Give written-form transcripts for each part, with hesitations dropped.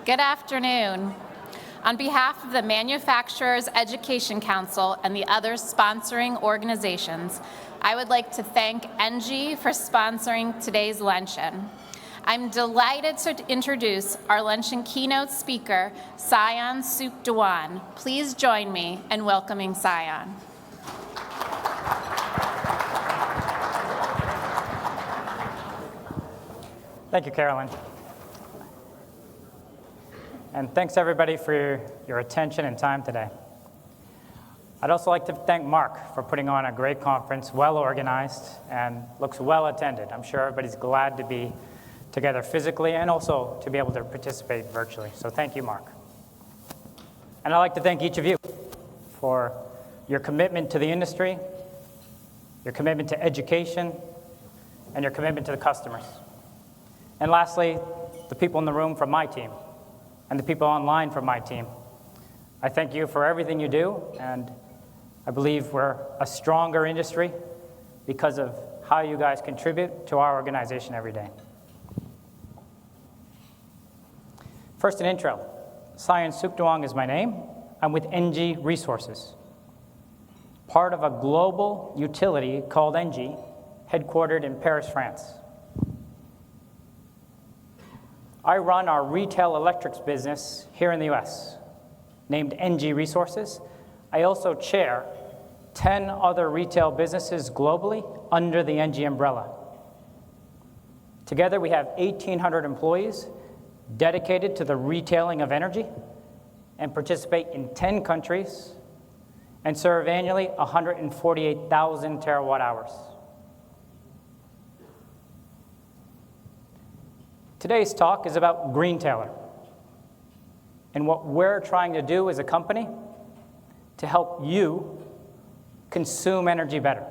Good afternoon. On behalf of the Manufacturers Education Council and the other sponsoring organizations, I would like to thank ENGIE for sponsoring today's luncheon. I'm delighted to introduce our luncheon keynote speaker, Sayun Sukduang. Please join me in welcoming Sayun. Thank you, Carolyn. And thanks, everybody, for your attention and time today. I'd also like to thank Mark for putting on a great conference, well organized, and looks well attended. I'm sure everybody's glad to be together physically and also to be able to participate virtually. So thank you, Mark. And I'd like to thank each of you for your commitment to the industry, your commitment to education, and your commitment to the customers. And lastly, the people in the room from my team and the people online from my team. I thank you for everything you do, and I believe we're a stronger industry because of how you guys contribute to our organization every day. First, an intro. Sayun Sukduang is my name. I'm with ENGIE Resources, part of a global utility called ENGIE, headquartered in Paris, France. I run our retail electrics business here in the US, named ENGIE Resources. I also chair 10 other retail businesses globally under the ENGIE umbrella. Together, we have 1,800 employees dedicated to the retailing of energy and participate in 10 countries and serve annually 148,000 terawatt hours. Today's talk is about Greentailer and what we're trying to do as a company to help you consume energy better.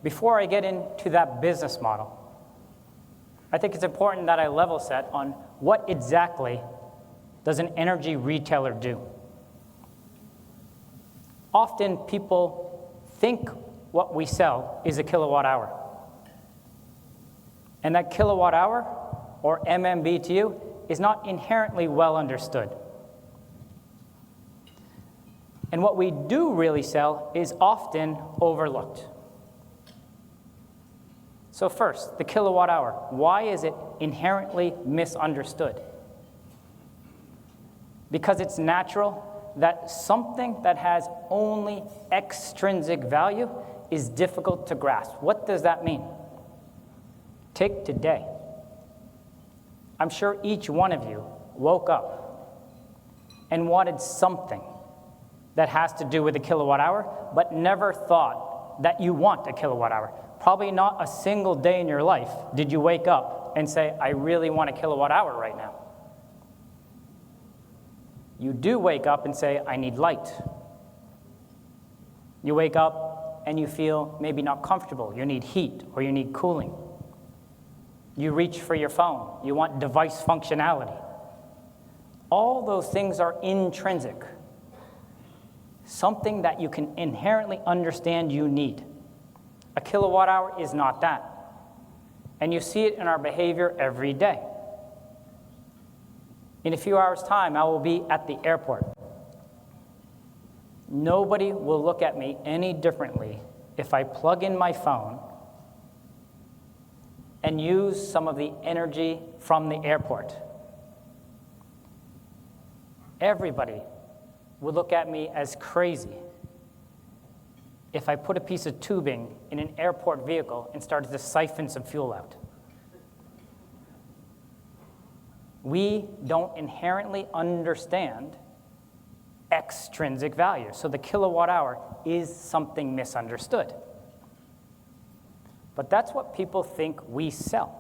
Before I get into that business model, I think it's important that I level set on what exactly does an energy retailer do. Often people think what we sell is a kilowatt hour. And that kilowatt hour, or MMBTU, is not inherently well understood. And what we do really sell is often overlooked. So first, the kilowatt hour. Why is it inherently misunderstood? Because it's natural that something that has only extrinsic value is difficult to grasp. What does that mean? Take today. I'm sure each one of you woke up and wanted something that has to do with a kilowatt hour, but never thought that you want a kilowatt hour. Probably not a single day in your life did you wake up and say, I really want a kilowatt hour right now. You do wake up and say, I need light. You wake up and you feel maybe not comfortable. You need heat or you need cooling. You reach for your phone. You want device functionality. All those things are intrinsic. Something that you can inherently understand you need. A kilowatt hour is not that. And you see it in our behavior every day. In a few hours' time, I will be at the airport. Nobody will look at me any differently if I plug in my phone and use some of the energy from the airport. Everybody would look at me as crazy if I put a piece of tubing in an airport vehicle and started to siphon some fuel out. We don't inherently understand extrinsic value, so the kilowatt hour is something misunderstood. But that's what people think we sell.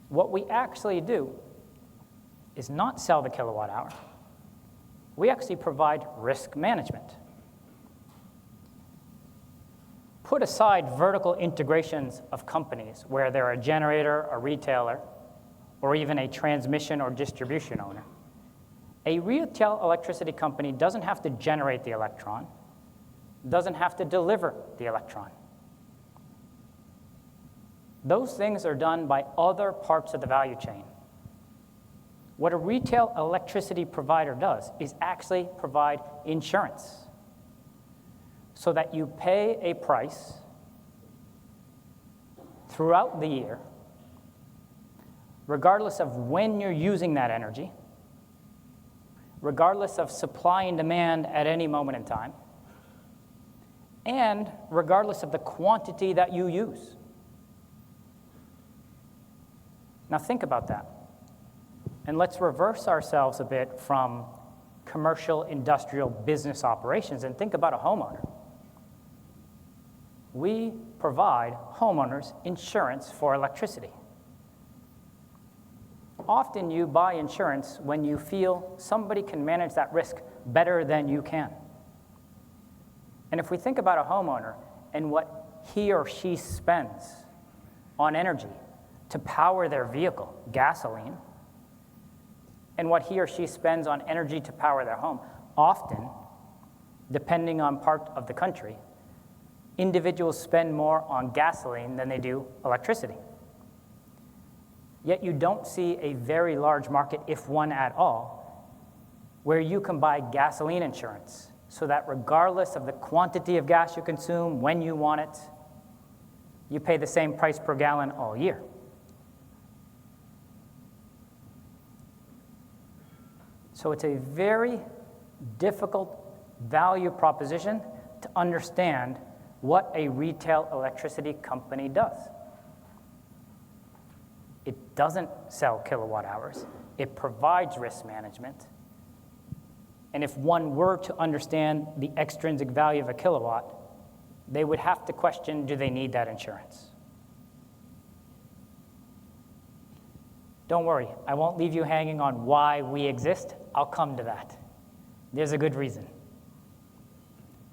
What we actually do is not sell the kilowatt hour. We actually provide risk management. Put aside vertical integrations of companies where they're a generator, a retailer, or even a transmission or distribution owner. A retail electricity company doesn't have to generate the electron, doesn't have to deliver the electron. Those things are done by other parts of the value chain. What a retail electricity provider does is actually provide insurance so that you pay a price throughout the year, regardless of when you're using that energy, regardless of supply and demand at any moment in time, and regardless of the quantity that you use. Now think about that. And let's reverse ourselves a bit from commercial, industrial, business operations and think about a homeowner. We provide homeowners insurance for electricity. Often you buy insurance when you feel somebody can manage that risk better than you can. And if we think about a homeowner and what he or she spends on energy to power their vehicle, gasoline, and what he or she spends on energy to power their home, often, depending on part of the country, individuals spend more on gasoline than they do electricity. Yet you don't see a very large market, if one at all, where you can buy gasoline insurance so that regardless of the quantity of gas you consume, when you want it, you pay the same price per gallon all year. So it's a very difficult value proposition to understand what a retail electricity company does. It doesn't sell kilowatt hours. It provides risk management. And if one were to understand the extrinsic value of a kilowatt, they would have to question, do they need that insurance? Don't worry, I won't leave you hanging on why we exist. I'll come to that. There's a good reason.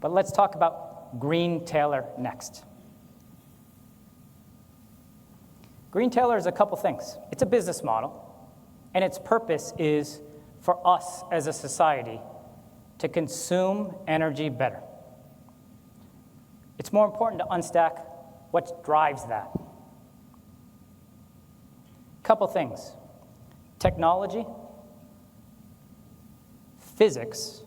But let's talk about Greentailer next. Greentailer is a couple things. It's a business model, and its purpose is for us as a society to consume energy better. It's more important to unstack what drives that. Couple things. Technology, physics,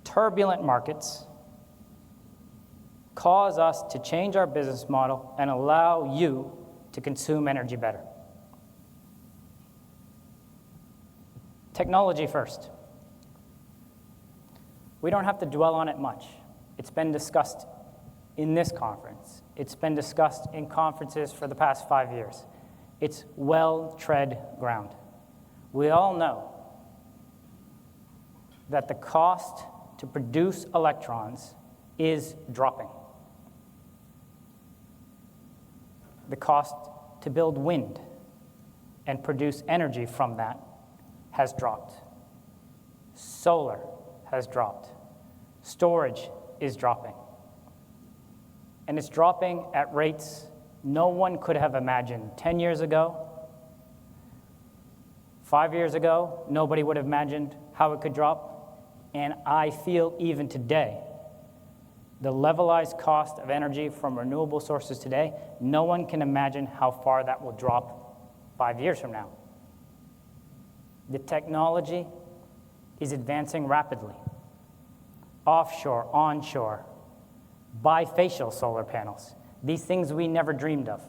turbulent markets cause us to change our business model and allow you to consume energy better. Technology first. We don't have to dwell on it much. It's been discussed in this conference. It's been discussed in conferences for the past 5 years. It's well-tread ground. We all know that the cost to produce electrons is dropping. The cost to build wind and produce energy from that has dropped. Solar has dropped. Storage is dropping. And it's dropping at rates no one could have imagined 10 years ago. 5 years ago, nobody would have imagined how it could drop. And I feel even today, the levelized cost of energy from renewable sources today, no one can imagine how far that will drop 5 years from now. The technology is advancing rapidly. Offshore, onshore, bifacial solar panels, these things we never dreamed of.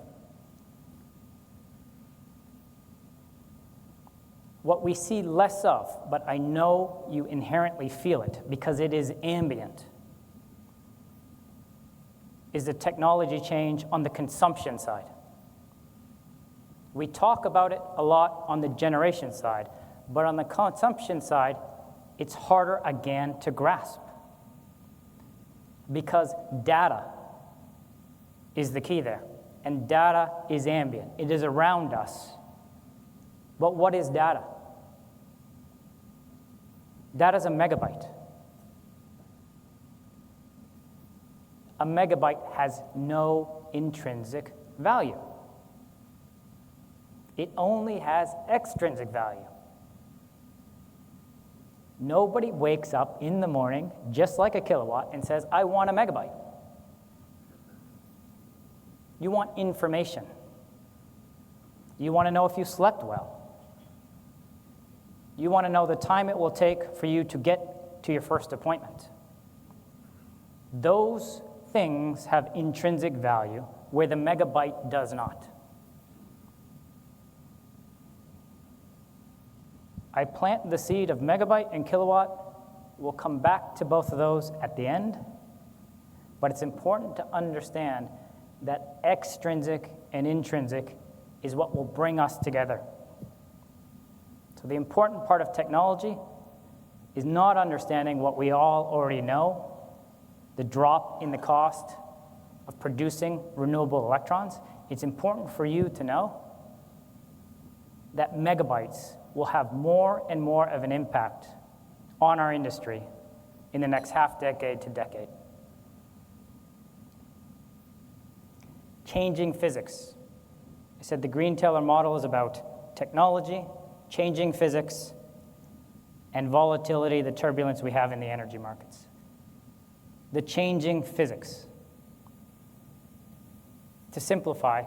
What we see less of, but I know you inherently feel it because it is ambient, is the technology change on the consumption side. We talk about it a lot on the generation side, but on the consumption side, it's harder again to grasp because data is the key there, and data is ambient. It is around us. But what is data? Data is a megabyte. A megabyte has no intrinsic value. It only has extrinsic value. Nobody wakes up in the morning, just like a kilowatt, and says, I want a megabyte. You want information. You want to know if you slept well. You want to know the time it will take for you to get to your first appointment. Those things have intrinsic value where the megabyte does not. I plant the seed of megabyte and kilowatt. We'll come back to both of those at the end, but it's important to understand that extrinsic and intrinsic is what will bring us together. So the important part of technology is not understanding what we all already know, the drop in the cost of producing renewable electrons. It's important for you to know that megabytes will have more and more of an impact on our industry in the next half decade to decade. Changing physics. I said the Greentailer model is about technology, changing physics, and volatility, the turbulence we have in the energy markets. The changing physics. To simplify,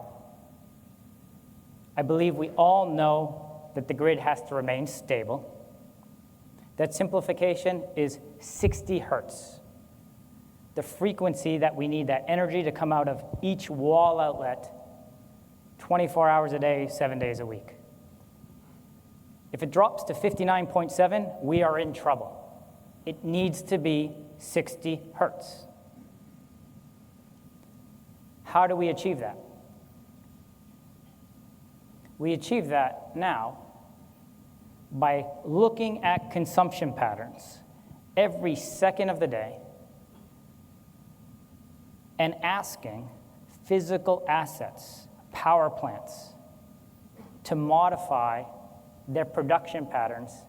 I believe we all know that the grid has to remain stable. That simplification is 60 hertz. The frequency that we need that energy to come out of each wall outlet 24 hours a day, 7 days a week. If it drops to 59.7, we are in trouble. It needs to be 60 hertz. How do we achieve that? We achieve that now by looking at consumption patterns every second of the day and asking physical assets, power plants, to modify their production patterns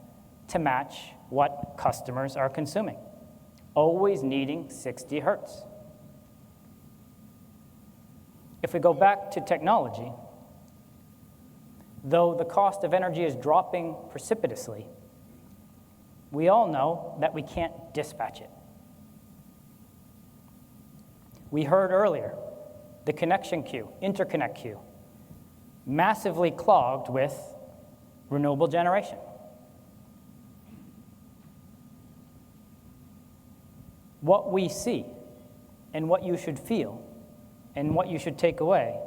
to match what customers are consuming, always needing 60 hertz. If we go back to technology, though the cost of energy is dropping precipitously, we all know that we can't dispatch it. We heard earlier the connection queue, interconnect queue, massively clogged with renewable generation. What we see and what you should feel and what you should take away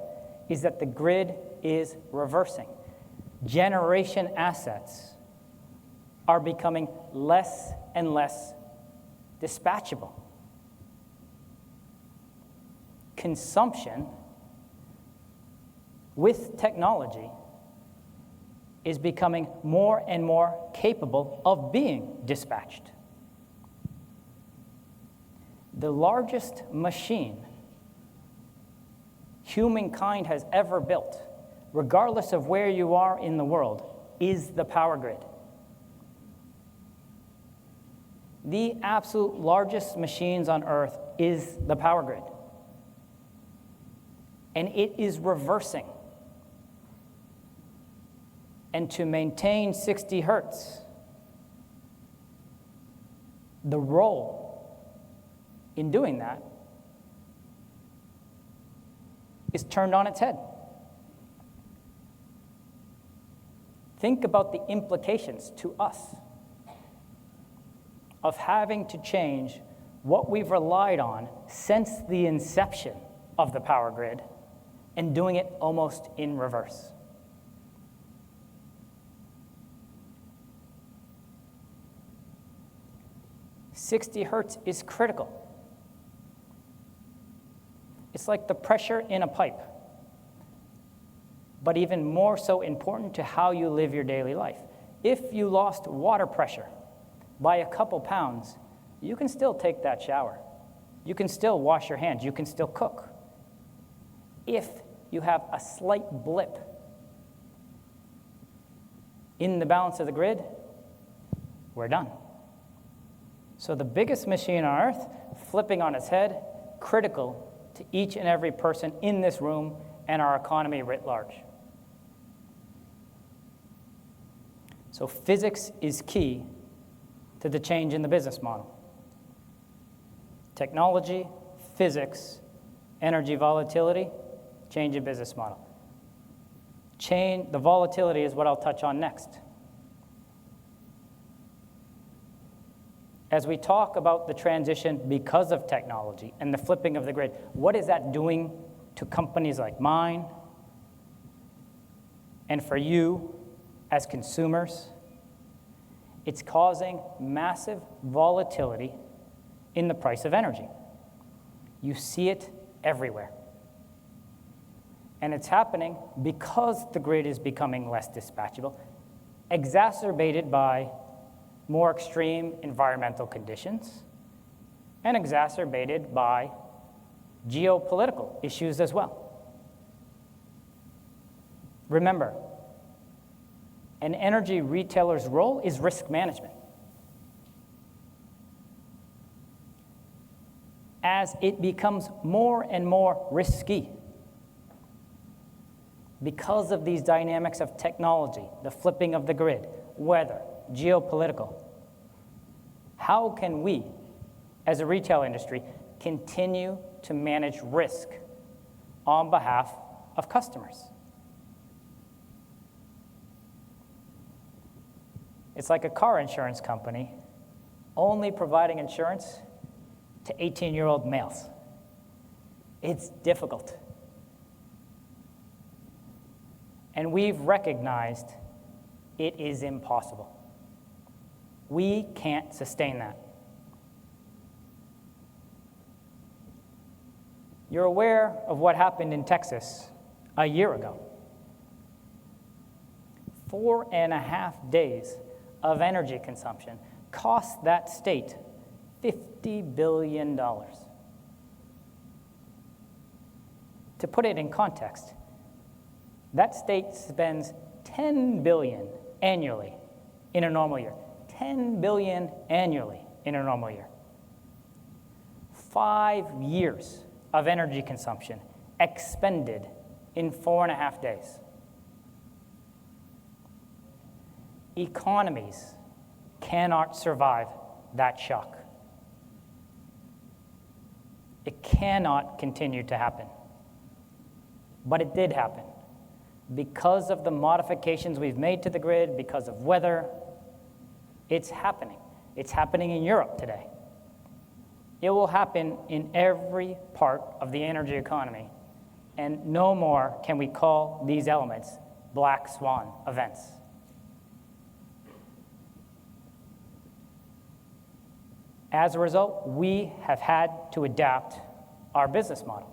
is that the grid is reversing. Generation assets are becoming less and less dispatchable. Consumption with technology is becoming more and more capable of being dispatched. The largest machine humankind has ever built, regardless of where you are in the world, is the power grid. The absolute largest machines on Earth is the power grid. And it is reversing. And to maintain 60 hertz, the role in doing that is turned on its head. Think about the implications to us of having to change what we've relied on since the inception of the power grid and doing it almost in reverse. "60 hertz is critical. It's like the pressure in a pipe, but even more so important to how you live your daily life. If you lost water pressure by a couple pounds, you can still take that shower. You can still wash your hands. You can still cook. If you have a slight blip in the balance of the grid, we're done. So the biggest machine on Earth, flipping on its head, critical to each and every person in this room and our economy writ large. So physics is key to the change in the business model. Technology, physics, energy volatility, change in business model. The volatility is what I'll touch on next. As we talk about the transition because of technology and the flipping of the grid, what is that doing to companies like mine and for you as consumers? It's causing massive volatility in the price of energy. You see it everywhere. And it's happening because the grid is becoming less dispatchable, exacerbated by more extreme environmental conditions, and exacerbated by geopolitical issues as well. Remember, an energy retailer's role is risk management. As it becomes more and more risky because of these dynamics of technology, the flipping of the grid, weather, geopolitical, how can we, as a retail industry, continue to manage risk on behalf of customers? It's like a car insurance company only providing insurance to 18-year-old males. It's difficult. And we've recognized it is impossible. We can't sustain that. You're aware of what happened in Texas a year ago. 4.5 days of energy consumption cost that state $50 billion. To put it in context, that state spends $10 billion annually in a normal year. $10 billion annually in a normal year. 5 years of energy consumption expended in 4.5 days. Economies cannot survive that shock. It cannot continue to happen. But it did happen. Because of the modifications we've made to the grid, because of weather, it's happening. It's happening in Europe today. It will happen in every part of the energy economy, and no more can we call these elements black swan events. As a result, we have had to adapt our business model.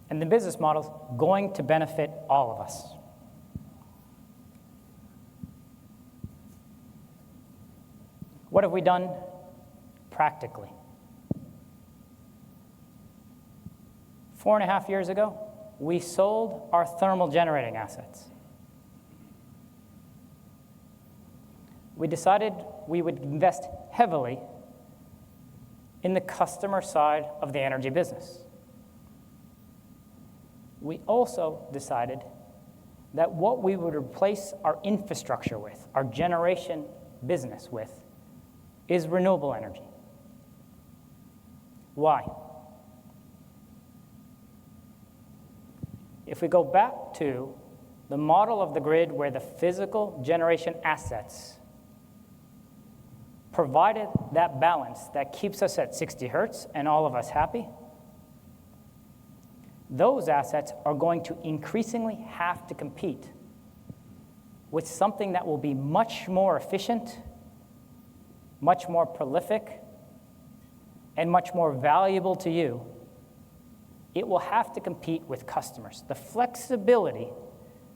And the business model is going to benefit all of us. What have we done practically? 4.5 years ago, we sold our thermal generating assets. We decided we would invest heavily in the customer side of the energy business. We also decided that what we would replace our infrastructure with, our generation business with, is renewable energy. Why? If we go back to the model of the grid where the physical generation assets provided that balance that keeps us at 60 hertz and all of us happy, those assets are going to increasingly have to compete with something that will be much more efficient, much more prolific, and much more valuable to you. It will have to compete with customers. The flexibility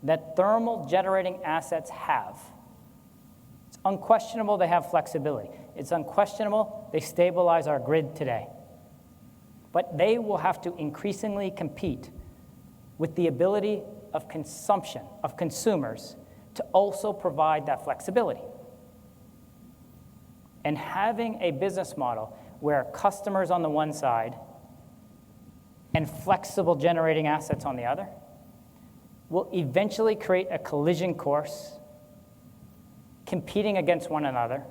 that thermal generating assets have, it's unquestionable they have flexibility. It's unquestionable they stabilize our grid today. But they will have to increasingly compete with the ability of consumption, of consumers, to also provide that flexibility. And having a business model where customers on the one side and flexible generating assets on the other will eventually create a collision course competing against one another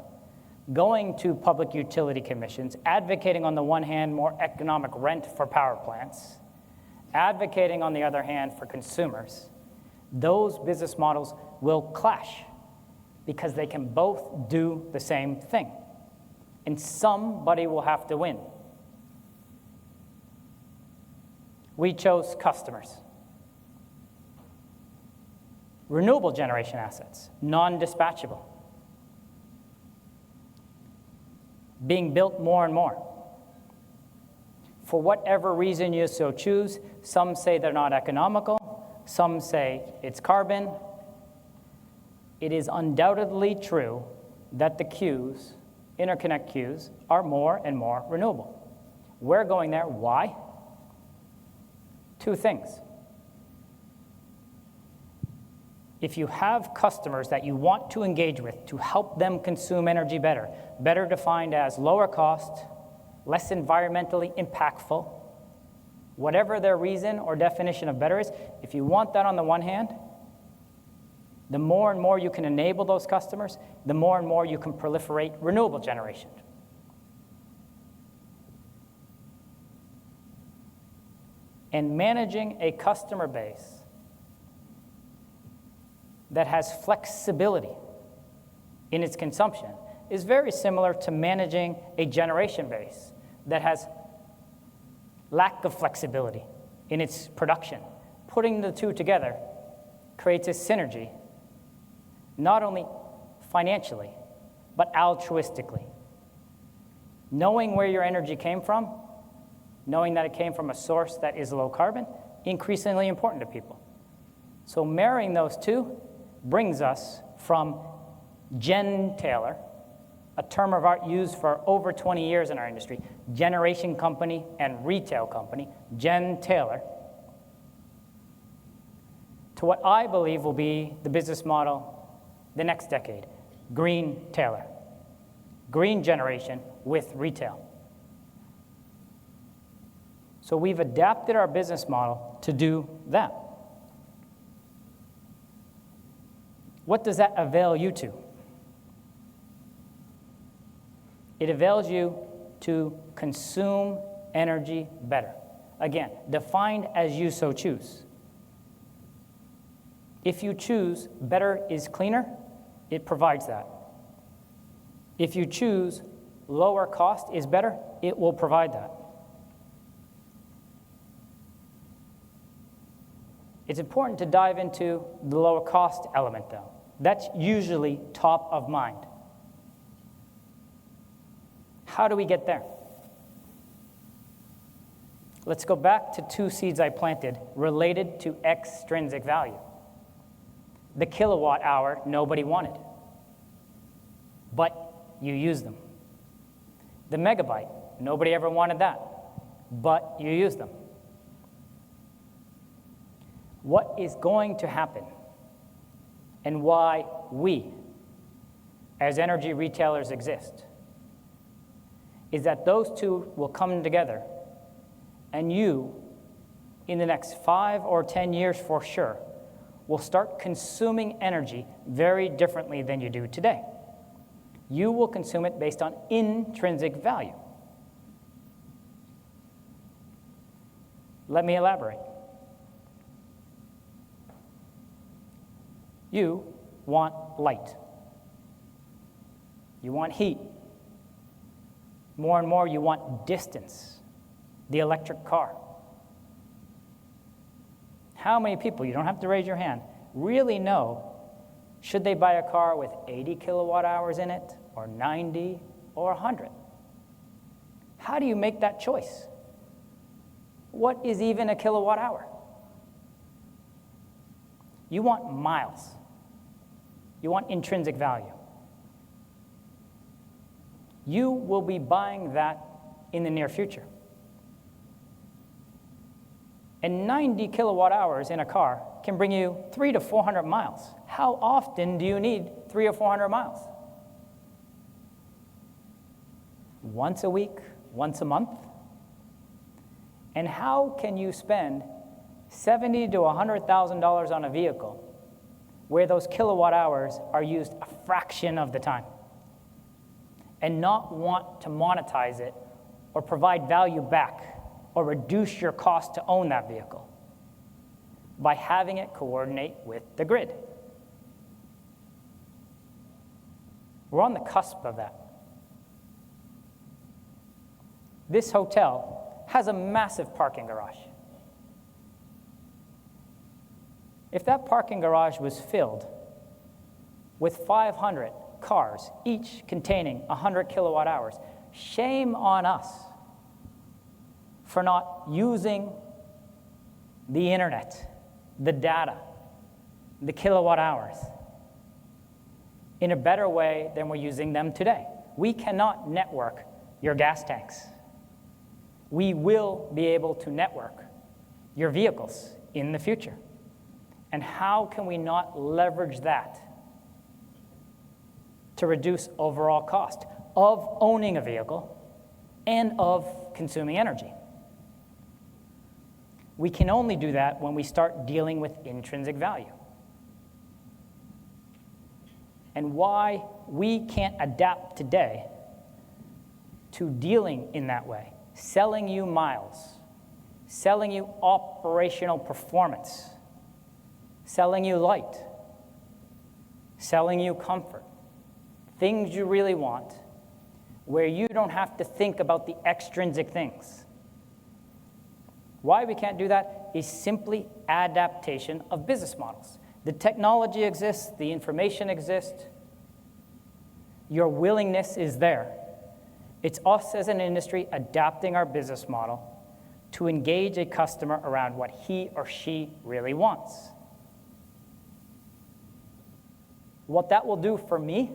going to public utility commissions, advocating on the one hand more economic rent for power plants, advocating on the other hand for consumers, those business models will clash because they can both do the same thing. And somebody will have to win. We chose customers. Renewable generation assets, non-dispatchable. Being built more and more. For whatever reason you so choose, some say they're not economical, some say it's carbon. It is undoubtedly true that the queues, interconnect queues, are more and more renewable. We're going there. Why? Two things. If you have customers that you want to engage with to help them consume energy better, better defined as lower cost, less environmentally impactful, whatever their reason or definition of better is, if you want that on the one hand, the more and more you can enable those customers, the more and more you can proliferate renewable generation. And managing a customer base that has flexibility in its consumption is very similar to managing a generation base that has lack of flexibility in its production. Putting the two together creates a synergy, not only financially, but altruistically. Knowing where your energy came from, knowing that it came from a source that is low carbon, increasingly important to people. So marrying those two brings us from Greentailer, a term of art used for over 20 years in our industry, generation company and retail company, Greentailer, to what I believe will be the business model the next decade, Greentailer. Green generation with retail. So we've adapted our business model to do that. What does that avail you to? It avails you to consume energy better. Again, defined as you so choose. If you choose better is cleaner, it provides that. If you choose lower cost is better, it will provide that. It's important to dive into the lower cost element, though. That's usually top of mind. How do we get there? Let's go back to two seeds I planted related to extrinsic value. The kilowatt hour nobody wanted, but you used them. The megabyte, nobody ever wanted that, but you used them. What is going to happen and why we, as energy retailers, exist is that those two will come together, and you, in the next 5 or 10 years for sure, will start consuming energy very differently than you do today. You will consume it based on intrinsic value. Let me elaborate. You want light. You want heat. More and more, you want distance. The electric car. How many people, you don't have to raise your hand, really know should they buy a car with 80 kilowatt hours in it, or 90, or 100? How do you make that choice? What is even a kilowatt hour? You want miles. You want intrinsic value. You will be buying that in the near future. And 90 kilowatt hours in a car can bring you 300 to 400 miles. How often do you need 300 or 400 miles? Once a week, once a month? And how can you spend $70,000 to $100,000 on a vehicle where those kilowatt hours are used a fraction of the time? and not want to monetize it or provide value back or reduce your cost to own that vehicle by having it coordinate with the grid. We're on the cusp of that. This hotel has a massive parking garage. If that parking garage was filled with 500 cars, each containing 100 kilowatt hours, shame on us for not using the internet, the data, the kilowatt hours in a better way than we're using them today. We cannot network your gas tanks. We will be able to network your vehicles in the future. And how can we not leverage that to reduce overall cost of owning a vehicle and of consuming energy? We can only do that when we start dealing with intrinsic value. And why we can't adapt today to dealing in that way, selling you miles, selling you operational performance, selling you light, selling you comfort, things you really want, where you don't have to think about the extrinsic things. Why we can't do that is simply adaptation of business models. The technology exists, the information exists, your willingness is there. It's us as an industry adapting our business model to engage a customer around what he or she really wants. What that will do for me,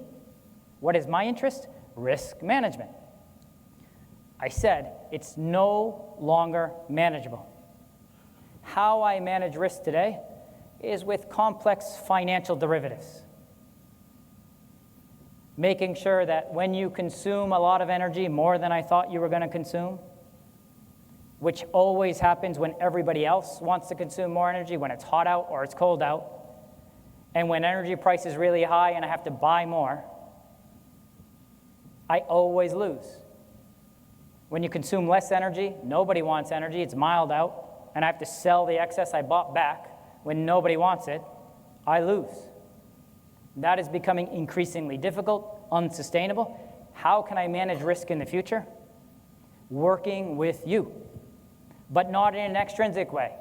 what is my interest? Risk management. I said it's no longer manageable. How I manage risk today is with complex financial derivatives. Making sure that when you consume a lot of energy, more than I thought you were going to consume, which always happens when everybody else wants to consume more energy, when it's hot out or it's cold out, and when energy price is really high and I have to buy more, I always lose. When you consume less energy, nobody wants energy, it's mild out, and I have to sell the excess I bought back when nobody wants it, I lose. That is becoming increasingly difficult, unsustainable. How can I manage risk in the future? Working with you, but not in an extrinsic way.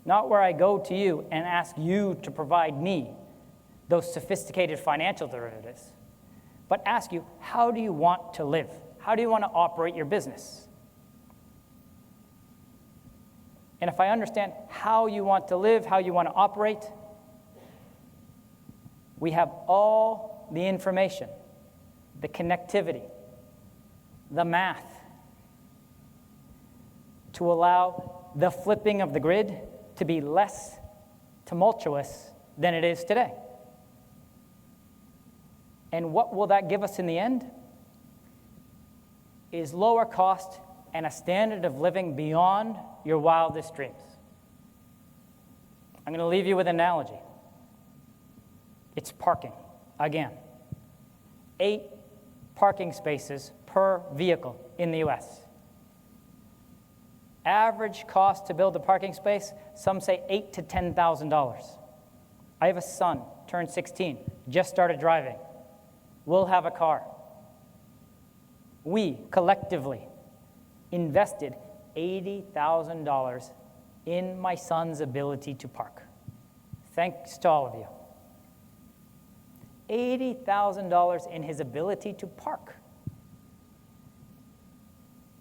Not where I go to you and ask you to provide me those sophisticated financial derivatives, but ask you, how do you want to live? How do you want to operate your business? And if I understand how you want to live, how you want to operate, we have all the information, the connectivity, the math, to allow the flipping of the grid to be less tumultuous than it is today. And what will that give us in the end? Is lower cost and a standard of living beyond your wildest dreams. I'm going to leave you with an analogy. It's parking, again. 8 parking spaces per vehicle in the US. Average cost to build a parking space, some say $8,000 to $10,000. I have a son, turned 16, just started driving. We'll have a car. We collectively invested $80,000 in my son's ability to park. Thanks to all of you. $80,000 in his ability to park.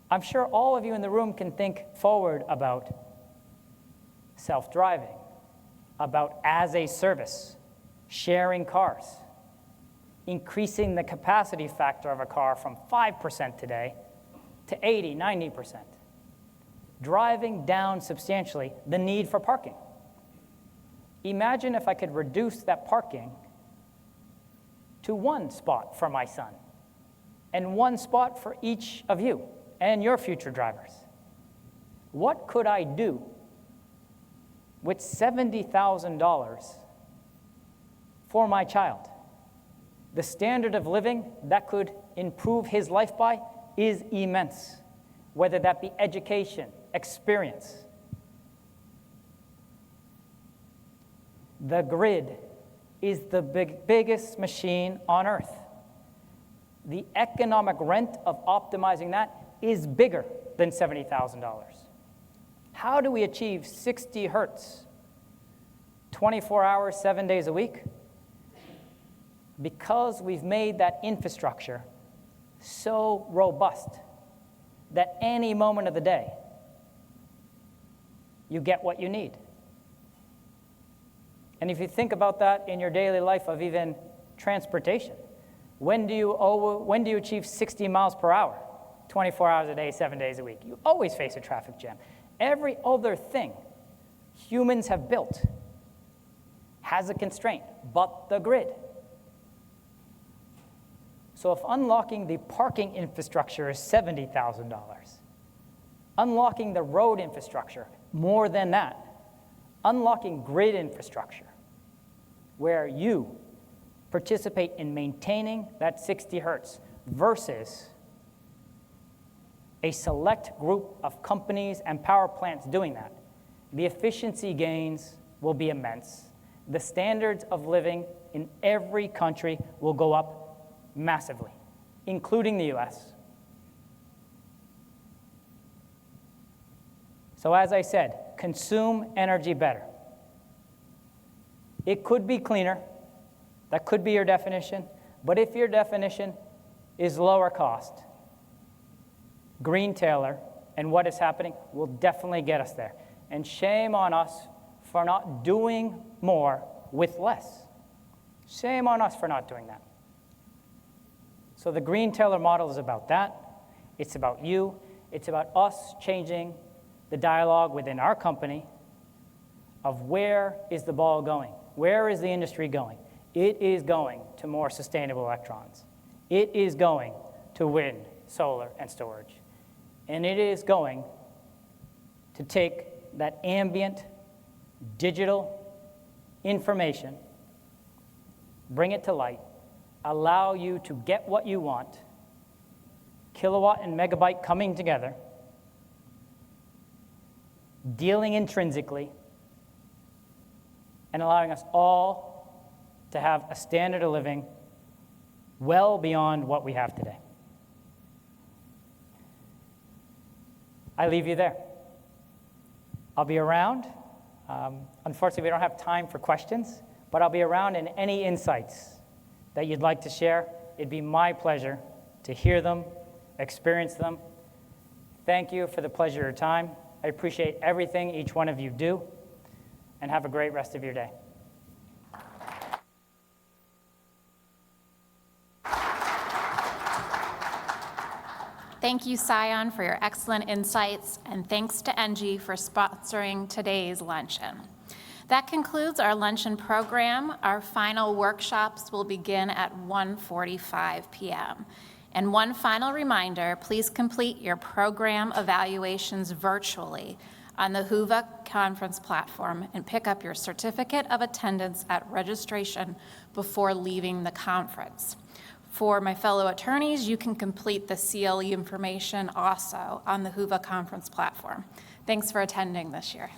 I'm sure all of you in the room can think forward about self-driving, about as a service, sharing cars, increasing the capacity factor of a car from 5% today to 80, 90%, driving down substantially the need for parking. Imagine if I could reduce that parking to 1 spot for my son and 1 spot for each of you and your future drivers. What could I do with $70,000 for my child? the standard of living that could improve his life by is immense, whether that be education, experience. The grid is the biggest machine on Earth. The economic rent of optimizing that is bigger than $70,000. How do we achieve 60 hertz, 24 hours, 7 days a week? Because we've made that infrastructure so robust that any moment of the day, you get what you need. And if you think about that in your daily life of even transportation, when do you achieve 60 miles per hour, 24 hours a day, 7 days a week? You always face a traffic jam. Every other thing humans have built has a constraint, but the grid. So if unlocking the parking infrastructure is $70,000, unlocking the road infrastructure, more than that, unlocking grid infrastructure, where you participate in maintaining that 60 hertz versus a select group of companies and power plants doing that, the efficiency gains will be immense. The standards of living in every country will go up massively, including the US. So as I said, consume energy better. It could be cleaner. That could be your definition. But if your definition is lower cost, Greentailer and what is happening will definitely get us there. And shame on us for not doing more with less. Shame on us for not doing that. So the Greentailer model is about that. It's about you. It's about us changing the dialogue within our company of where is the ball going? Where is the industry going? It is going to more sustainable electrons. It is going to wind, solar, and storage. And it is going to take that ambient digital information, bring it to light, allow you to get what you want, kilowatt and megabyte coming together, dealing intrinsically, and allowing us all to have a standard of living well beyond what we have today. I leave you there. I'll be around. Unfortunately, we don't have time for questions, but I'll be around in any insights that you'd like to share. It'd be my pleasure to hear them, experience them. Thank you for the pleasure of your time. I appreciate everything each one of you do, and have a great rest of your day. Thank you, Sayun, for your excellent insights, and thanks to ENGIE for sponsoring today's luncheon. That concludes our luncheon program. Our final workshops will begin at 1:45 p.m. And one final reminder, please complete your program evaluations virtually on the Whova conference platform and pick up your certificate of attendance at registration before leaving the conference. For my fellow attorneys, you can complete the CLE information also on the Whova conference platform. Thanks for attending this year.